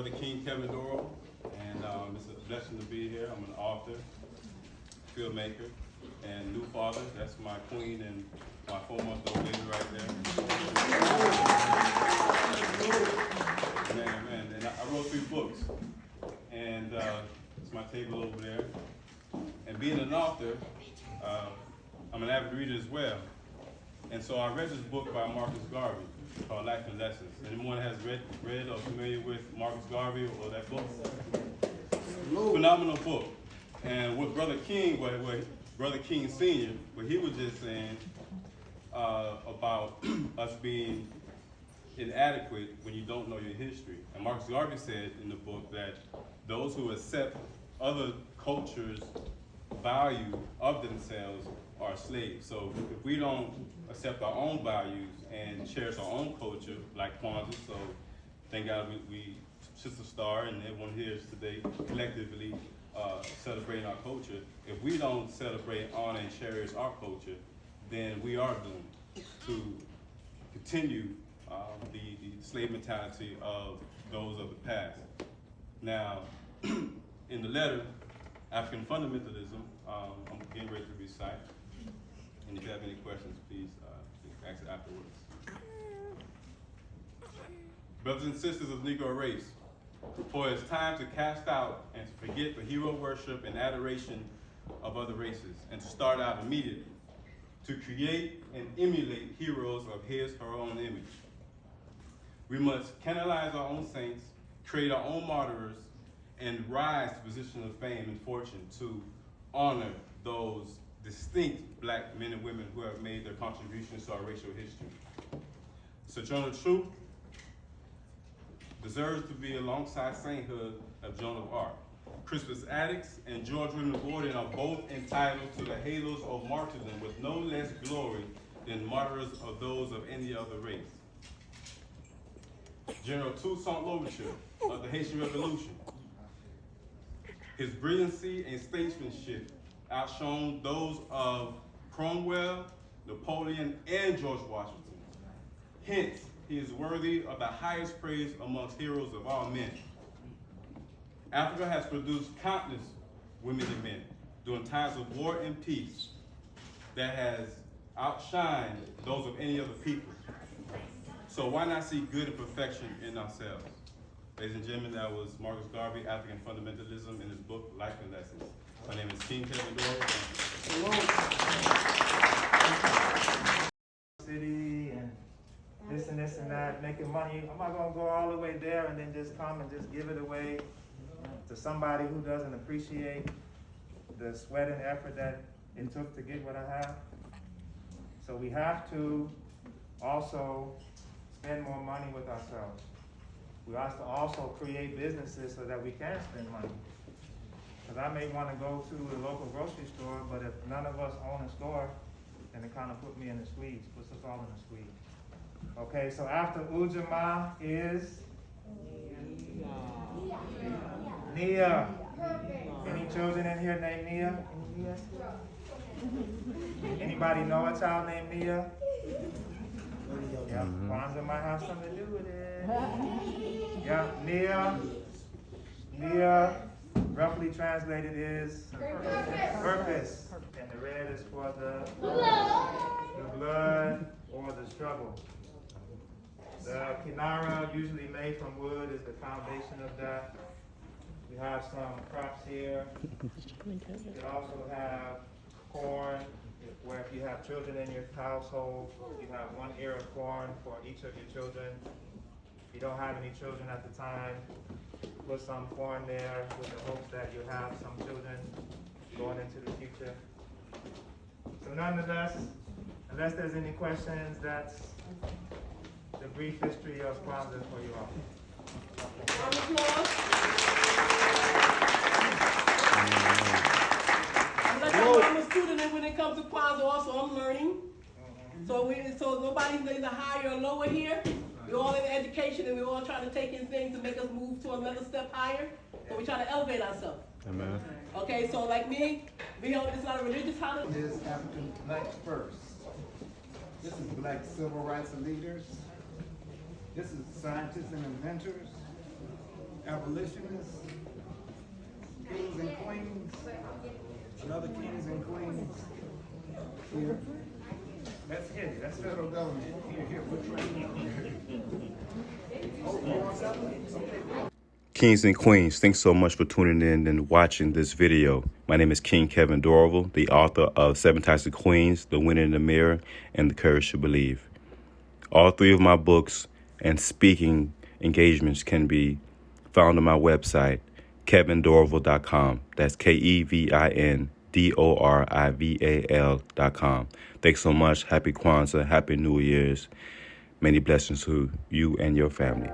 Brother King Kevin Dorival, and it's a blessing to be here. I'm an author, filmmaker, and new father. That's my queen and my 4-month-old baby right there. Man. And I wrote 3 books, and it's my table over there. And being an author, I'm an avid reader as well. And so I read this book by Marcus Garvey called Life and Lessons. Anyone has read or familiar with Marcus Garvey or that book? Phenomenal book. And what Brother King, Brother King Sr., what he was just saying about us being inadequate when you don't know your history. And Marcus Garvey said in the book that those who accept other cultures' value of themselves are slaves. So if we don't accept our own values and cherish our own culture, like Kwanzaa, so thank God we Sister Star and everyone here is today collectively celebrating our culture. If we don't celebrate, honor, and cherish our culture, then we are doomed to continue the slave mentality of those of the past. Now, in the letter, African Fundamentalism, I'm getting ready to recite. And if you have any questions, please ask it afterwards. Brothers and sisters of the Negro race, for it's time to cast out and to forget the hero worship and adoration of other races, and to start out immediately to create and emulate heroes of her own image. We must canalize our own saints, create our own martyrs, and rise to positions of fame and fortune to honor those distinct black men and women who have made their contributions to our racial history. Sojourner Truth deserves to be alongside sainthood of Joan of Arc. Crispus Attucks and George William Gordon are both entitled to the halos of martyrdom with no less glory than martyrs of those of any other race. General Toussaint Louverture of the Haitian Revolution. His brilliancy and statesmanship outshone those of Cromwell, Napoleon, and George Washington. Hence, he is worthy of the highest praise amongst heroes of all men. Africa has produced countless women and men during times of war and peace that has outshined those of any other people. So why not see good and perfection in ourselves? Ladies and gentlemen, that was Marcus Garvey, African Fundamentalism, in his book, Life and Lessons. My name is King Kevin Dorival. City and this and that, making money. I'm not gonna go all the way there and then just come and just give it away to somebody who doesn't appreciate the sweat and effort that it took to get what I have. So we have to also spend more money with ourselves. We have to also create businesses so that we can spend money. Because I may want to go to the local grocery store, but if none of us own a store, then it kind of put me in the squeeze, puts us all in the squeeze. Okay, so after Ujamaa is Nia. Any children in here named Nia? Any Nia? Anybody know a child named Nia? Yeah, Kwanzaa might have something to do with it. Yeah, Nia, roughly translated is purpose. And the red is for the blood or the struggle. The kinara, usually made from wood, is the foundation of that. We have some crops here. You also have corn, where if you have children in your household, you have 1 ear of corn for each of your children. If you don't have any children at the time, put some corn there with the hopes that you'll have some children going into the future. So nonetheless, unless there's any questions, that's the brief history of Kwanzaa for you all. I'm a student, and when it comes to Kwanzaa, also I'm learning. So nobody's either higher or lower here. We're all in education, and we're all trying to take in things to make us move to another step higher. So we're trying to elevate ourselves. Amen. Okay, so like me, it's not a religious holiday. This is African Black First. This is Black Civil Rights Leaders. This is Scientists and Inventors. abolitionists, kings and queens, another kings and queens here. That's it, that's federal government. Here, we're trying. Kings and Queens, thanks so much for tuning in and watching this video. My name is King Kevin Dorival, the author of 7 Types of Queens, The Winner in the Mirror, and The Courage to Believe. All 3 of my books and speaking engagements can be found on my website, kevindorival.com. That's KEVINDORIVAL.com. Thanks so much. Happy Kwanzaa. Happy New Year's. Many blessings to you and your family.